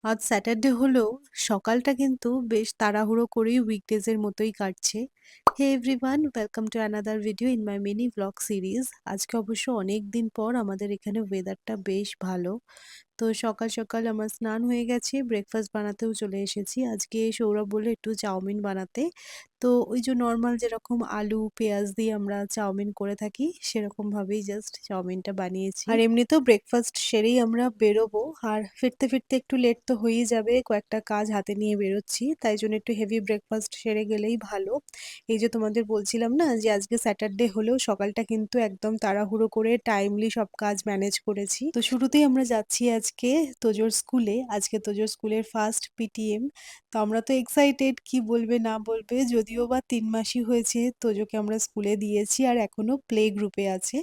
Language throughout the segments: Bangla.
আজ স্যাটারডে হলেও সকালটা কিন্তু বেশ তাড়াহুড়ো করেই উইকডেজ এর মতোই কাটছে। Hey everyone, welcome to another video in my mini vlog series. আজকে অবশ্য অনেক দিন পর আমাদের এখানে ওয়েদারটা বেশ ভালো। তো সকাল সকাল আমার স্নান হয়ে গেছে, ব্রেকফাস্ট বানাতেও চলে এসেছি। আজকে সৌরভ বলল একটু চাউমিন বানাতে। তো ওই যে নর্মাল যেরকম আলু পেঁয়াজ দিয়ে আমরা চাউমিন করে থাকি সেরকম ভাবেই জাস্ট চাউমিনটা বানিয়েছি। আর এমনিতেও ব্রেকফাস্ট সেরেই আমরা বেরোবো, আর ফিরতে ফিরতে একটু লেট তো হয়েই যাবে, কয়েকটা কাজ হাতে নিয়ে বেরোচ্ছি, তাই জন্য একটু হেভি ব্রেকফাস্ট সেরে গেলেই ভালো। এই যে তোমাদের বলছিলাম না যে আজকে স্যাটারডে হলেও সকালটা কিন্তু একদম তাড়াহুড়ো করে টাইমলি সব কাজ ম্যানেজ করেছি। তো শুরুতেই আমরা যাচ্ছি আজকে তোজোর স্কুলে। আজকে তোজোর স্কুলের ফার্স্ট পিটিএম। তো আমরা তো এক্সাইটেড, কি বলবে না বলবে, যদিও বা ৩ মাসই হয়েছে তোজোকে আমরা স্কুলে দিয়েছি আর এখনো প্লে গ্রুপে আছে।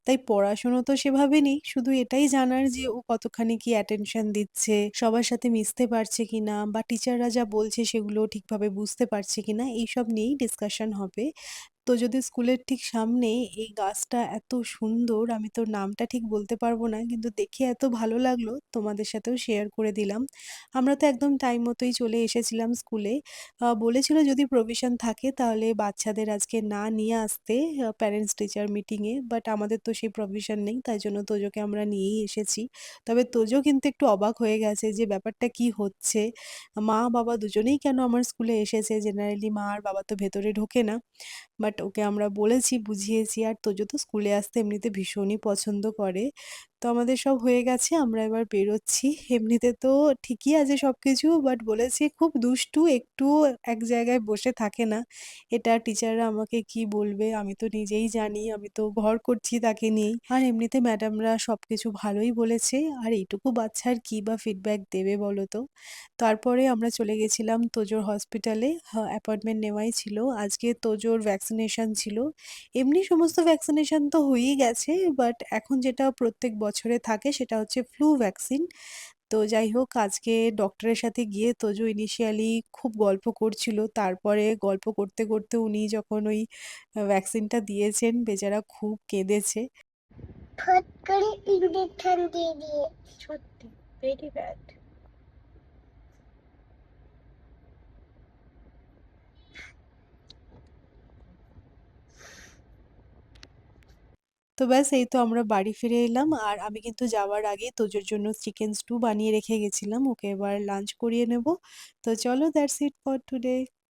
তাই পড়াশোনা তো সেভাবে নেই, শুধু এটাই জানার যে ও কতখানি কি অ্যাটেনশন দিচ্ছে, সবার সাথে মিশতে পারছে কিনা, বা টিচাররা যা বলছে সেগুলো ঠিকভাবে বুঝতে পারছে কিনা, এইসব নিয়েই ডিসকাশন হবে। তো যদি স্কুলের ঠিক সামনে এই গাছটা এত সুন্দর, আমি তো নামটা ঠিক বলতে পারবো না, কিন্তু দেখে এত ভালো লাগলো, তোমাদের সাথেও শেয়ার করে দিলাম। আমরা তো একদম টাইম মতোই চলে এসেছিলাম স্কুলে। বলেছিল যদি প্রভিশন থাকে তাহলে বাচ্চাদের আজকে না নিয়ে আসতে প্যারেন্টস টিচার মিটিংয়ে, বাট আমাদের তো সেই প্রভিশন নেই, তাই জন্য তোজোকে আমরা নিয়েই এসেছি। তবে তোজো কিন্তু একটু অবাক হয়ে গেছে যে ব্যাপারটা কি হচ্ছে, মা বাবা দুজনেই কেন আমার স্কুলে এসেছে, জেনারেলি মা আর বাবা তো ভেতরে ঢোকে না। বাট ওকে আমরা বলেছি, বুঝিয়েছি, আর তোজো তো স্কুলে আসতে এমনিতে ভীষণই পছন্দ করে। তো আমাদের সব হয়ে গেছে, আমরা এবার বেরোচ্ছি। এমনিতে তো ঠিকই আছে সবকিছু, বাট বলেছে খুব দুষ্টু, একটুও এক জায়গায় বসে থাকে না। এটা টিচাররা আমাকে কি বলবে আমি তো নিজেই জানি, আমি তো ঘর করছি তাকে নিয়েই। আর এমনিতে ম্যাডামরা সবকিছু ভালোই বলেছে, আর এইটুকু বাচ্চার কি বা ফিডব্যাক দেবে বলো তো। তারপরে আমরা চলে গেছিলাম তোজোর হসপিটালে, অ্যাপয়েন্টমেন্ট নেওয়াই ছিল। আজকে তোজোর ভ্যাকসিনেশন ছিল। এমনি সমস্ত ভ্যাকসিনেশন তো হয়েই গেছে, বাট এখন যেটা প্রত্যেক বছরে থাকে সেটা হচ্ছে ফ্লু ভ্যাকসিন। তো যাই হোক, আজকে ডক্টরের সাথে গিয়ে তোজো ইনিশিয়ালি খুব গল্প করছিল, তারপরে গল্প করতে করতে উনি যখন ওই ভ্যাকসিনটা দিয়েছেন বেচারা খুব কেঁদেছে। ফট করে ইঞ্জেকশন দিয়ে দিয়ে, সত্যি ভেরি ব্যাড। তো ব্যাস এই তো আমরা বাড়ি ফিরে এলাম, আর আমি কিন্তু যাওয়ার আগে তোজোর জন্য চিকেন স্টু বানিয়ে রেখে গেছিলাম, ওকে এবার লাঞ্চ করিয়ে নেব। তো চলো, দ্যাটস ইট ফর টুডে।